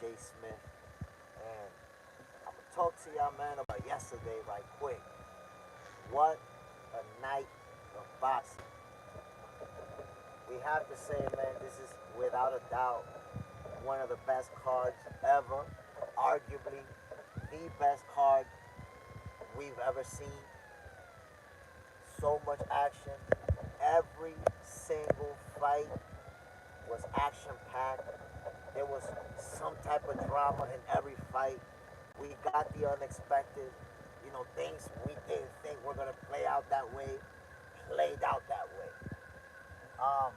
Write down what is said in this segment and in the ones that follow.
JSmiff, and I'm gonna talk to y'all, man, about yesterday, right quick. What a night of boxing. We have to say, man, this is without a doubt one of the best cards ever, arguably the best card we've ever seen. So much action. Every single fight was action packed. There was some type of drama in every fight. We got the unexpected, things we didn't think were gonna play out that way, played out that way. Um,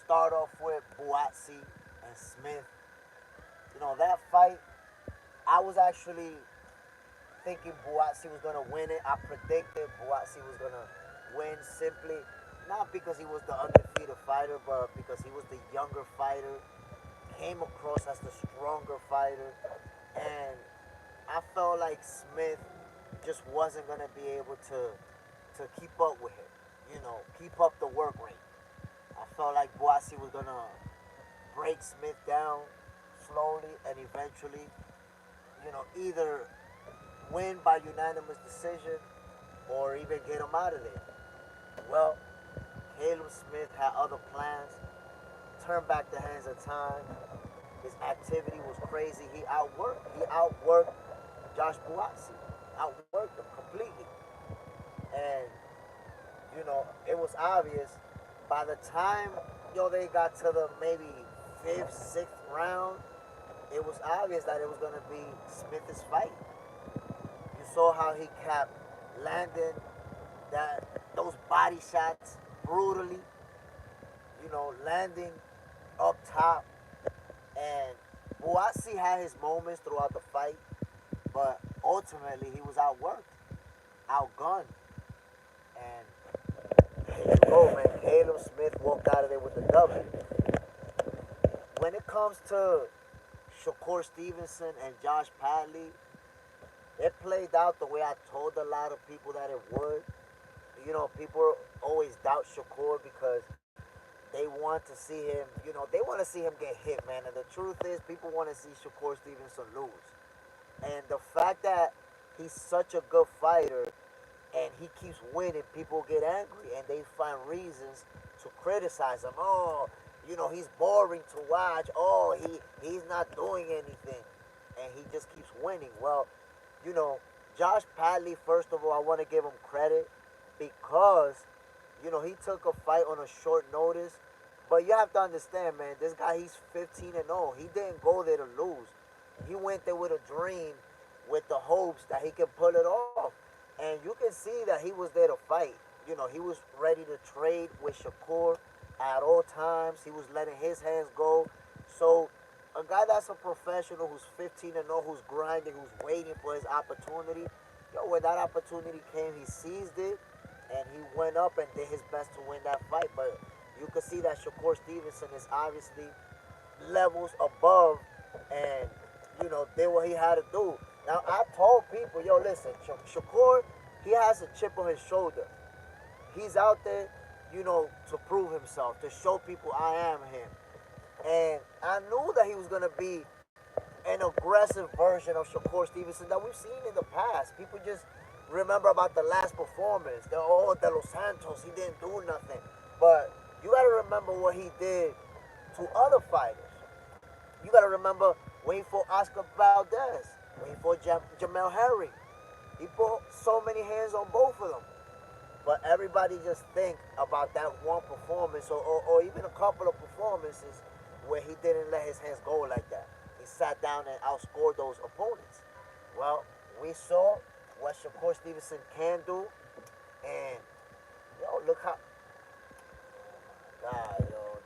Start off with Buatsi and Smith. That fight, I was actually thinking Buatsi was gonna win it. I predicted Buatsi was gonna win simply not because he was the undefeated fighter, but because he was the younger fighter, came across as the stronger fighter, and I felt like Smith just wasn't gonna be able to keep up with him. Keep up the work rate. I felt like Boise was gonna break Smith down slowly and eventually, either win by unanimous decision or even get him out of there. Well, Caleb Smith had other plans. Turned back the hands of time. His activity was crazy. He outworked Josh Buatsi. Outworked him completely. And, it was obvious by the time, they got to the maybe fifth, sixth round, it was obvious that it was going to be Smith's fight. You saw how he kept landing those body shots brutally, landing up top. And Buatsi had his moments throughout the fight, but ultimately he was outworked, outgunned. And there you go, man. Caleb Smith walked out of there with the W. When it comes to Shakur Stevenson and Josh Padley, it played out the way I told a lot of people that it would. People always doubt Shakur because they want to see him, they want to see him get hit, man. And the truth is, people want to see Shakur Stevenson lose. And the fact that he's such a good fighter and he keeps winning, people get angry and they find reasons to criticize him. Oh, he's boring to watch. Oh, he's not doing anything. And he just keeps winning. Well, Josh Padley, first of all, I want to give him credit because, he took a fight on a short notice. But you have to understand, man, this guy, he's 15-0. He didn't go there to lose. He went there with a dream, with the hopes that he can pull it off. And you can see that he was there to fight. He was ready to trade with Shakur at all times. He was letting his hands go. So a guy that's a professional who's 15-0, who's grinding, who's waiting for his opportunity, when that opportunity came, he seized it and he went up and did his best to win that fight. But you can see that Shakur Stevenson is obviously levels above and, did what he had to do. Now, I told people, listen, Shakur, he has a chip on his shoulder. He's out there, to prove himself, to show people I am him. And I knew that he was going to be an aggressive version of Shakur Stevenson that we've seen in the past. People just remember about the last performance. De Los Santos, he didn't do nothing. But you got to remember what he did to other fighters. You got to remember when he fought Oscar Valdez, when he fought Jamel Herring. He put so many hands on both of them. But everybody just think about that one performance or even a couple of performances where he didn't let his hands go like that. He sat down and outscored those opponents. Well, we saw what Shakur Stevenson can do. And, look how... God,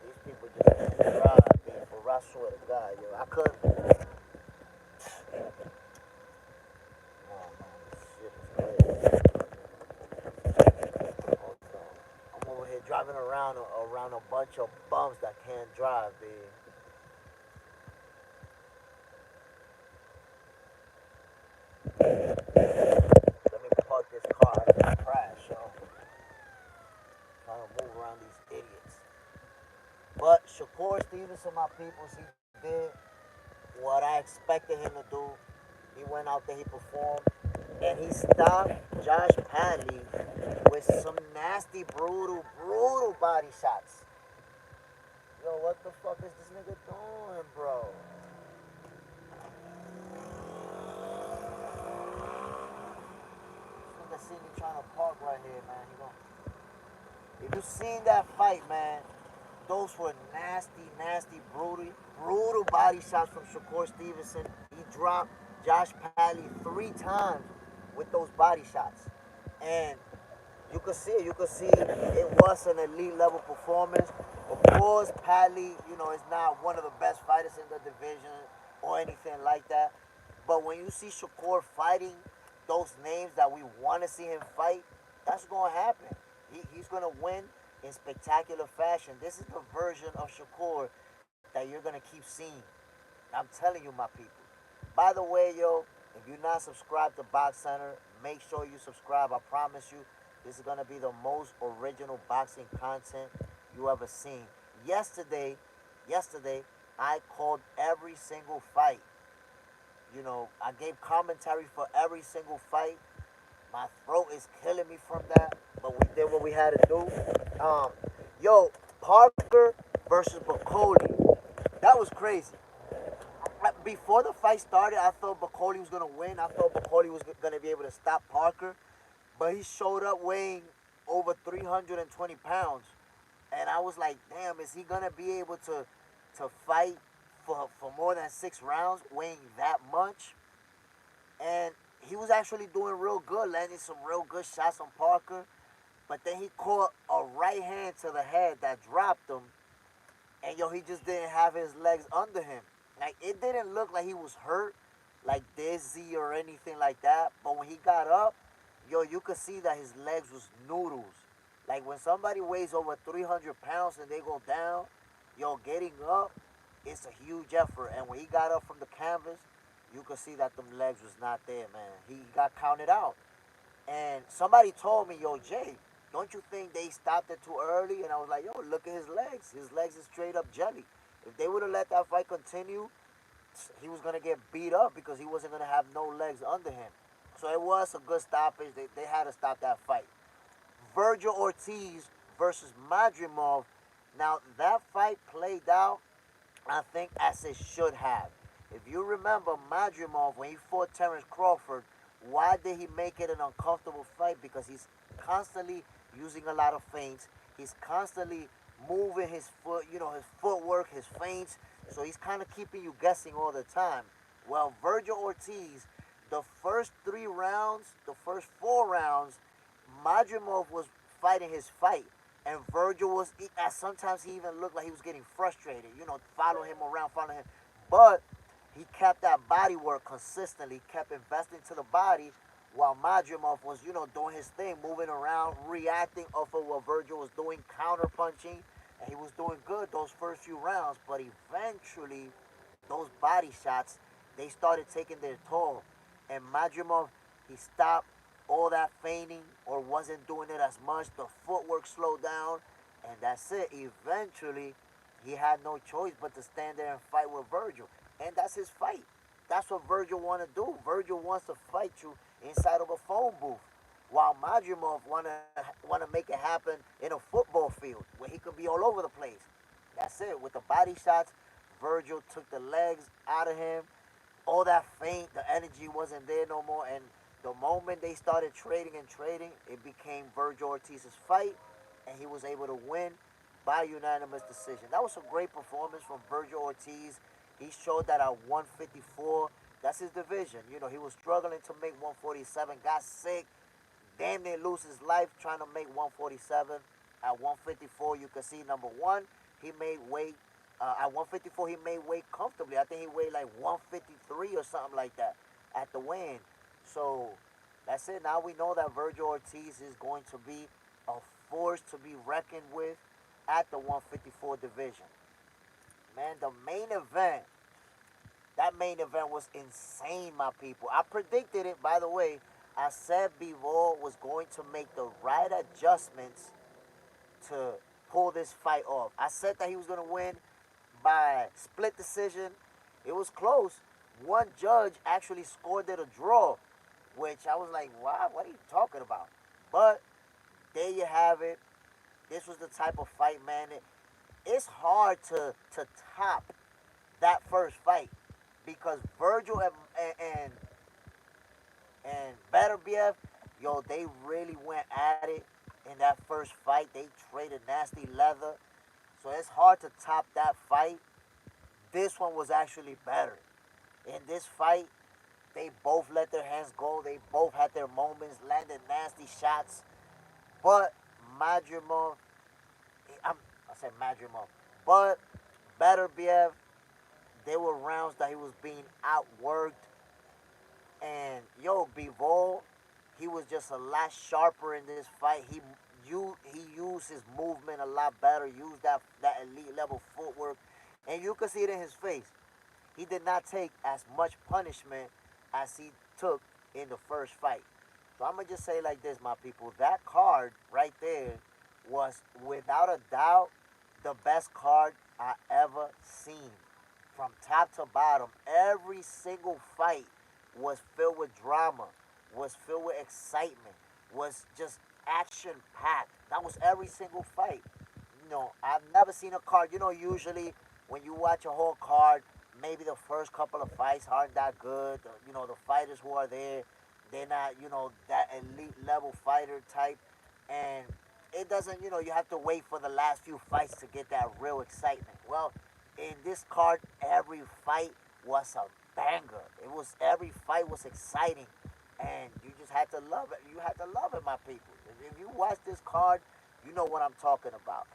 these people just drive me for I swear to God, I couldn't... Oh, man, this shit is crazy. I'm over here driving around a bunch of bums that can't drive, dude. Let me park this car. I didn't crash, trying to move around these idiots. But Shakur Stevenson, my peoples, he did what I expected him to do. He went out there, he performed, and he stopped Josh Padley with some nasty, brutal body shots. Yo, what the fuck is this nigga doing, bro? This nigga see me trying to park right here, man. If you seen that fight, man, those were nasty, brutal body shots from Shakur Stevenson. He dropped Josh Padley 3 times with those body shots. And you could see it. You could see it was an elite level performance. Of course, Padley, is not one of the best fighters in the division or anything like that. But when you see Shakur fighting those names that we want to see him fight, that's going to happen. He's going to win in spectacular fashion. This is the version of Shakur that you're going to keep seeing. I'm telling you, my people. By the way, yo, if you're not subscribed to Box Center, make sure you subscribe. I promise you, this is going to be the most original boxing content you ever seen. Yesterday, yesterday, I called every single fight. I gave commentary for every single fight. My throat is killing me from that, but we did what we had to do. Yo, Parker versus Bacoli. That was crazy. Before the fight started, I thought Bacoli was gonna win. I thought Bacoli was gonna be able to stop Parker, but he showed up weighing over 320 pounds, and I was like, damn, is he gonna be able to fight for more than 6 rounds, weighing that much? And he was actually doing real good, landing some real good shots on Parker. But then he caught a right hand to the head that dropped him, and yo, he just didn't have his legs under him. Like, it didn't look like he was hurt, like dizzy or anything like that. But when he got up, yo, you could see that his legs was noodles. Like, when somebody weighs over 300 pounds and they go down, yo, getting up, it's a huge effort. And when he got up from the canvas, you could see that them legs was not there, man. He got counted out. And somebody told me, yo, Jay, don't you think they stopped it too early? And I was like, yo, look at his legs. His legs is straight up jelly. If they would have let that fight continue, he was going to get beat up because he wasn't going to have no legs under him. So it was a good stoppage. They had to stop that fight. Virgil Ortiz versus Madrimov. Now, that fight played out, I think, as it should have. If you remember, Madrimov, when he fought Terence Crawford, why did he make it an uncomfortable fight? Because he's constantly using a lot of feints. He's constantly moving his foot, his footwork, his feints. So he's kind of keeping you guessing all the time. Well, Virgil Ortiz, the first 3 rounds, the first 4 rounds, Madrimov was fighting his fight. And Virgil was, sometimes he even looked like he was getting frustrated, following him around, following him. But he kept that body work consistently, kept investing to the body while Madrimov was, doing his thing, moving around, reacting off of what Virgil was doing, counter punching, and he was doing good those first few rounds. But eventually, those body shots, they started taking their toll. And Madrimov, he stopped all that feigning or wasn't doing it as much. The footwork slowed down, and that's it. Eventually, he had no choice but to stand there and fight with Virgil. And that's his fight. That's what Virgil want to do. Virgil wants to fight you inside of a phone booth, while Madrimov wanna make it happen in a football field where he could be all over the place. That's it. With the body shots, Virgil took the legs out of him. All that feint, the energy wasn't there no more. And the moment they started trading, it became Virgil Ortiz's fight, and he was able to win by unanimous decision. That was a great performance from Virgil Ortiz. He showed that at 154, that's his division. He was struggling to make 147, got sick, damn near lose his life trying to make 147. At 154, you can see, number one, he made weight. At 154, he made weight comfortably. I think he weighed like 153 or something like that at the weigh-in. So that's it. Now we know that Virgil Ortiz is going to be a force to be reckoned with at the 154 division. Man, the main event, that main event was insane, my people. I predicted it, by the way. I said Bivol was going to make the right adjustments to pull this fight off. I said that he was going to win by split decision. It was close. One judge actually scored it a draw, which I was like, wow, what are you talking about? But there you have it. This was the type of fight, man. It's hard to top that first fight because Virgil and Beterbiev, yo, they really went at it in that first fight. They traded nasty leather, so it's hard to top that fight. This one was actually better. In this fight, they both let their hands go. They both had their moments, landed nasty shots. But Madrimov, I'm, I said Madrimov, but Beterbiev, there were rounds that he was being outworked. And yo, Bivol, he was just a lot sharper in this fight. He used his movement a lot better, used that elite level footwork, and you could see it in his face. He did not take as much punishment as he took in the first fight. So I'm gonna just say like this, my people. That card right there was without a doubt the best card I ever seen. From top to bottom, every single fight was filled with drama, was filled with excitement, was just action packed. That was every single fight. I've never seen a card. Usually when you watch a whole card, maybe the first couple of fights aren't that good. The fighters who are there, they're not, that elite level fighter type. And it doesn't, you have to wait for the last few fights to get that real excitement. Well, in this card, every fight was a banger. Every fight was exciting, and you just had to love it. You had to love it, my people. If you watch this card, you know what I'm talking about.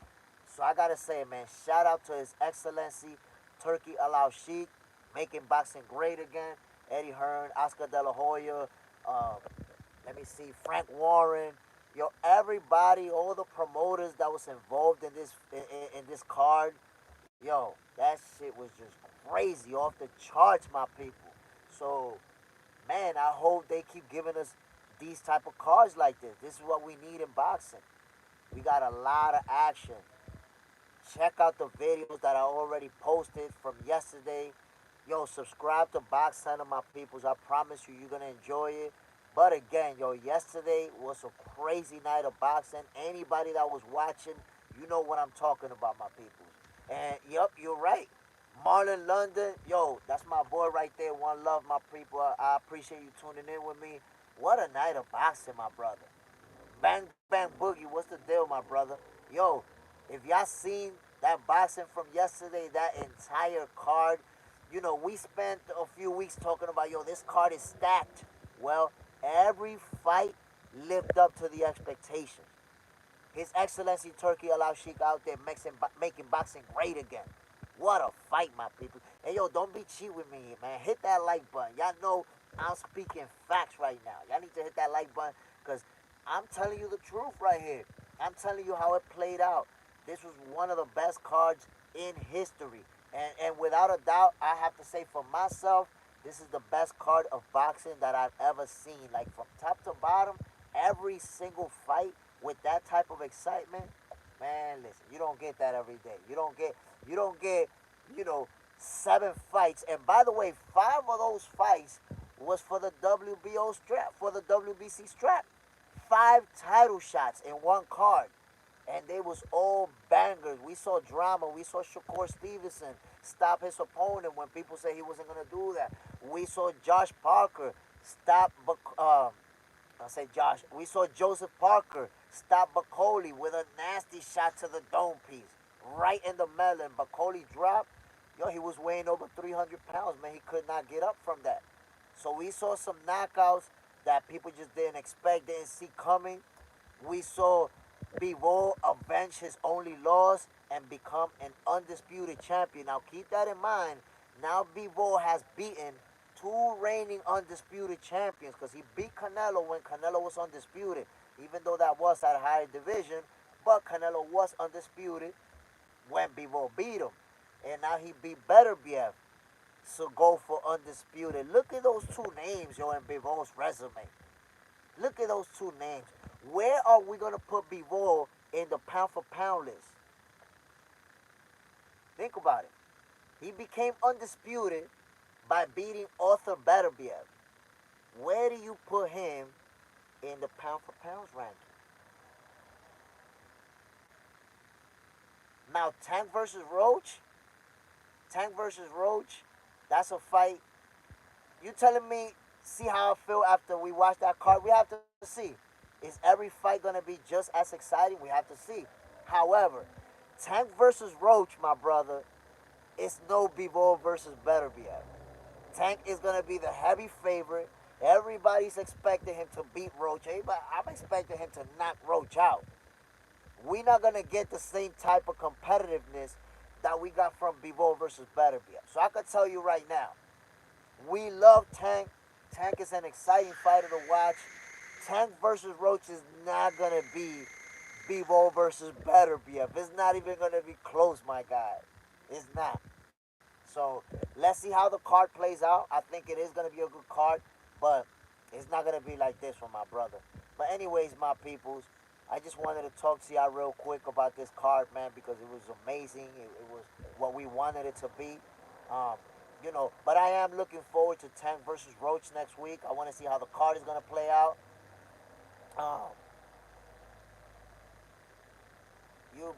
So I gotta say, man, shout out to His Excellency Turkey Al Sheikh, making boxing great again. Eddie Hearn, Oscar De La Hoya, uh, let me see, Frank Warren. Yo, everybody, all the promoters that was involved in this card, yo, that shit was just crazy, off the charts, my people. So, man, I hope they keep giving us these type of cards like this. This is what we need in boxing. We got a lot of action. Check out the videos that I already posted from yesterday. Yo, subscribe to Box Center, my peoples. I promise you, you're gonna enjoy it. But again, yo, yesterday was a crazy night of boxing. Anybody that was watching, you know what I'm talking about, my peoples. And yep, you're right. Marlon London, yo, that's my boy right there. One love, my people. I appreciate you tuning in with me. What a night of boxing, my brother. Bang Bang Boogie, what's the deal, my brother? Yo, if y'all seen that boxing from yesterday, that entire card, we spent a few weeks talking about, yo, this card is stacked. Well, every fight lived up to the expectations. His Excellency Turkey Al Sheikh out there making boxing great again. What a fight, my people. Hey, yo, don't be cheap with me, man. Hit that like button. Y'all know I'm speaking facts right now. Y'all need to hit that like button because I'm telling you the truth right here. I'm telling you how it played out. This was one of the best cards in history. And without a doubt, I have to say for myself, this is the best card of boxing that I've ever seen. Like from top to bottom, every single fight with that type of excitement, man, listen, you don't get that every day. You don't get, you know, 7 fights. And by the way, 5 of those fights was for the WBO strap, for the WBC strap. 5 title shots in one card. And they was all bangers. We saw drama. We saw Shakur Stevenson stop his opponent when people said he wasn't gonna do that. We saw Josh Parker stop. I say Josh. We saw Joseph Parker stop Bacoli with a nasty shot to the dome piece, right in the melon. Bacoli dropped. Yo, he was weighing over 300 pounds, man. He could not get up from that. So we saw some knockouts that people just didn't expect, didn't see coming. We saw Bivol avenge his only loss and become an undisputed champion. Now keep that in mind. Now Bivol has beaten 2 reigning undisputed champions because he beat Canelo when Canelo was undisputed, even though that was at a higher division. But Canelo was undisputed when Bivol beat him. And now he beat Beterbiev to go for undisputed. Look at those 2 names, yo, in Bivol's resume. Look at those 2 names. Where are we going to put Bivol in the pound for pound list? Think about it. He became undisputed by beating Arthur Beterbiev. Where do you put him in the pound for pound ranking? Now, Tank versus Roach. Tank versus Roach. That's a fight. You telling me, see how I feel after we watch that card? We have to see. Is every fight going to be just as exciting? We have to see. However, Tank versus Roach, my brother, it's no Bivol versus Beterbiev. Tank is going to be the heavy favorite. Everybody's expecting him to beat Roach. I'm expecting him to knock Roach out. We're not going to get the same type of competitiveness that we got from Bivol versus Beterbiev. So I can tell you right now, we love Tank. Tank is an exciting fighter to watch. Tank versus Roach is not going to be Bivol versus Beterbiev. It's not even going to be close, my guy. It's not. So let's see how the card plays out. I think it is going to be a good card, but it's not going to be like this from my brother. But anyways, my peoples, I just wanted to talk to y'all real quick about this card, man, because it was amazing. It was what we wanted it to be. Um, but I am looking forward to Tank versus Roach next week. I want to see how the card is going to play out. Um,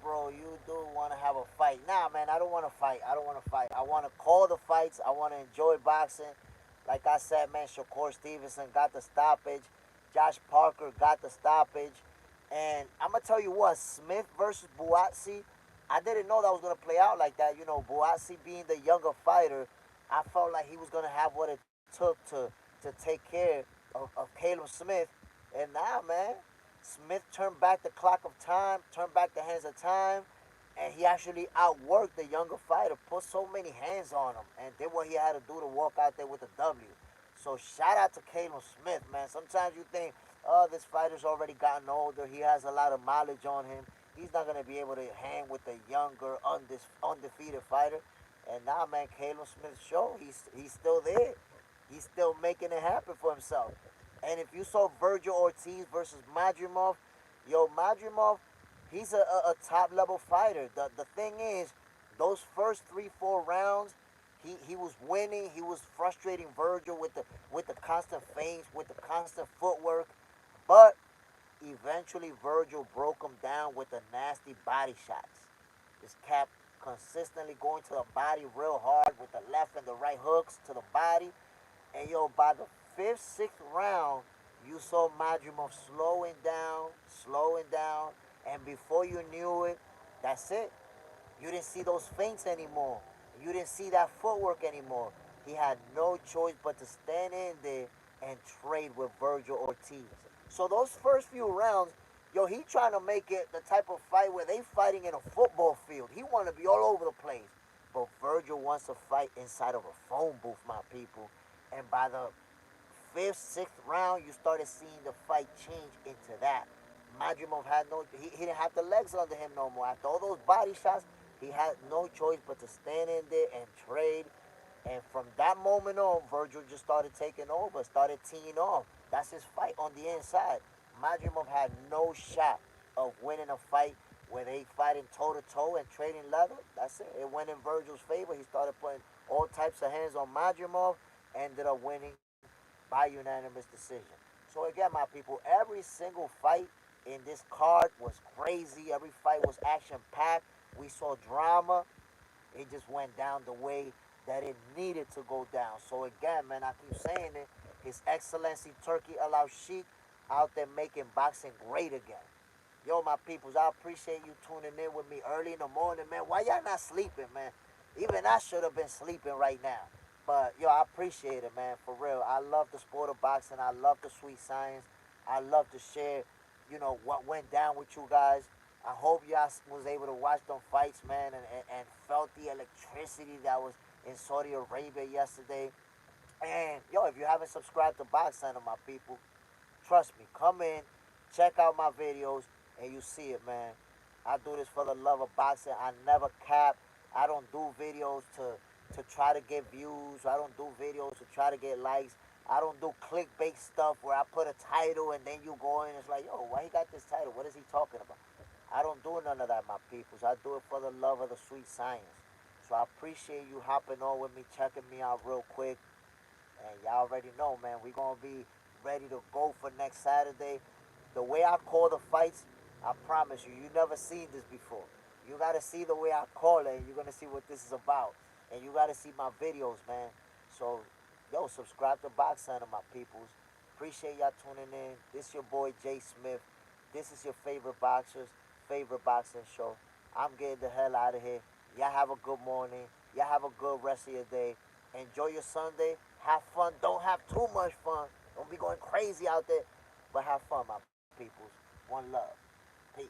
bro, you do want to have a fight. Nah, man, I don't want to fight. I don't want to fight. I want to call the fights. I want to enjoy boxing. Like I said, man, Shakur Stevenson got the stoppage. Josh Parker got the stoppage. And I'm going to tell you what, Smith versus Buatsi, I didn't know that was going to play out like that. Buatsi being the younger fighter, I felt like he was going to have what it took to take care of Caleb Smith. And now, man, Smith turned back the clock of time, turned back the hands of time, and he actually outworked the younger fighter, put so many hands on him, and did what he had to do to walk out there with a W. So shout out to Caleb Smith, man. Sometimes you think, oh, this fighter's already gotten older. He has a lot of mileage on him. He's not going to be able to hang with the younger, undefeated fighter. And now, man, Caleb Smith show he's still there. He's still making it happen for himself. And if you saw Virgil Ortiz versus Madrimov, Madrimov, he's a top-level fighter. The thing is, those first 3-4 rounds, he was winning. He was frustrating Virgil with the constant feints, with the constant footwork. But eventually Virgil broke him down with the nasty body shots. Just kept consistently going to the body real hard with the left and the right hooks to the body. And by the fifth, sixth round, you saw Madrimov slowing down, and before you knew it, that's it. You didn't see those feints anymore. You didn't see that footwork anymore. He had no choice but to stand in there and trade with Virgil Ortiz. So those first few rounds, he trying to make it the type of fight where they fighting in a football field. He want to be all over the place. But Virgil wants to fight inside of a phone booth, my people. And by the fifth, sixth round, you started seeing the fight change into that. Madrimov had he didn't have the legs under him no more. After all those body shots, he had no choice but to stand in there and trade. And from that moment on, Virgil just started taking over, started teeing off. That's his fight on the inside. Madrimov had no shot of winning a fight where they fighting toe-to-toe and trading leather. That's it. It went in Virgil's favor. He started putting all types of hands on Madrimov, ended up winning by unanimous decision. So again, my people, every single fight in this card was crazy. Every fight was action-packed. We saw drama. It just went down the way that it needed to go down. So again, man, I keep saying it. His Excellency Turkey Al Sheikh out there making boxing great again. My peoples, I appreciate you tuning in with me early in the morning, man. Why y'all not sleeping, man? Even I should have been sleeping right now. But, I appreciate it, man, for real. I love the sport of boxing. I love the sweet science. I love to share, what went down with you guys. I hope y'all was able to watch them fights, man, and felt the electricity that was in Saudi Arabia yesterday. And, if you haven't subscribed to Box Center, my people, trust me, come in, check out my videos, and you see it, man. I do this for the love of boxing. I never cap. I don't do videos to try to get views. I don't do videos to try to get likes. I don't do clickbait stuff where I put a title and then you go in and it's like, why he got this title? What is he talking about? I don't do none of that, my peoples. I do it for the love of the sweet science. So So I appreciate you hopping on with me, checking me out real quick. And y'all already know, man, we gonna be ready to go for next Saturday. The way I call the fights, I promise you, you never seen this before. You gotta see the way I call it, and you're gonna see what this is about. And you gotta see my videos, man. So, yo, subscribe to Box Center, my peoples. Appreciate y'all tuning in. This your boy JSmiff. This is your favorite boxer's favorite boxing show. I'm getting the hell out of here. Y'all have a good morning. Y'all have a good rest of your day. Enjoy your Sunday. Have fun. Don't have too much fun. Don't be going crazy out there. But have fun, my peoples. One love. Peace.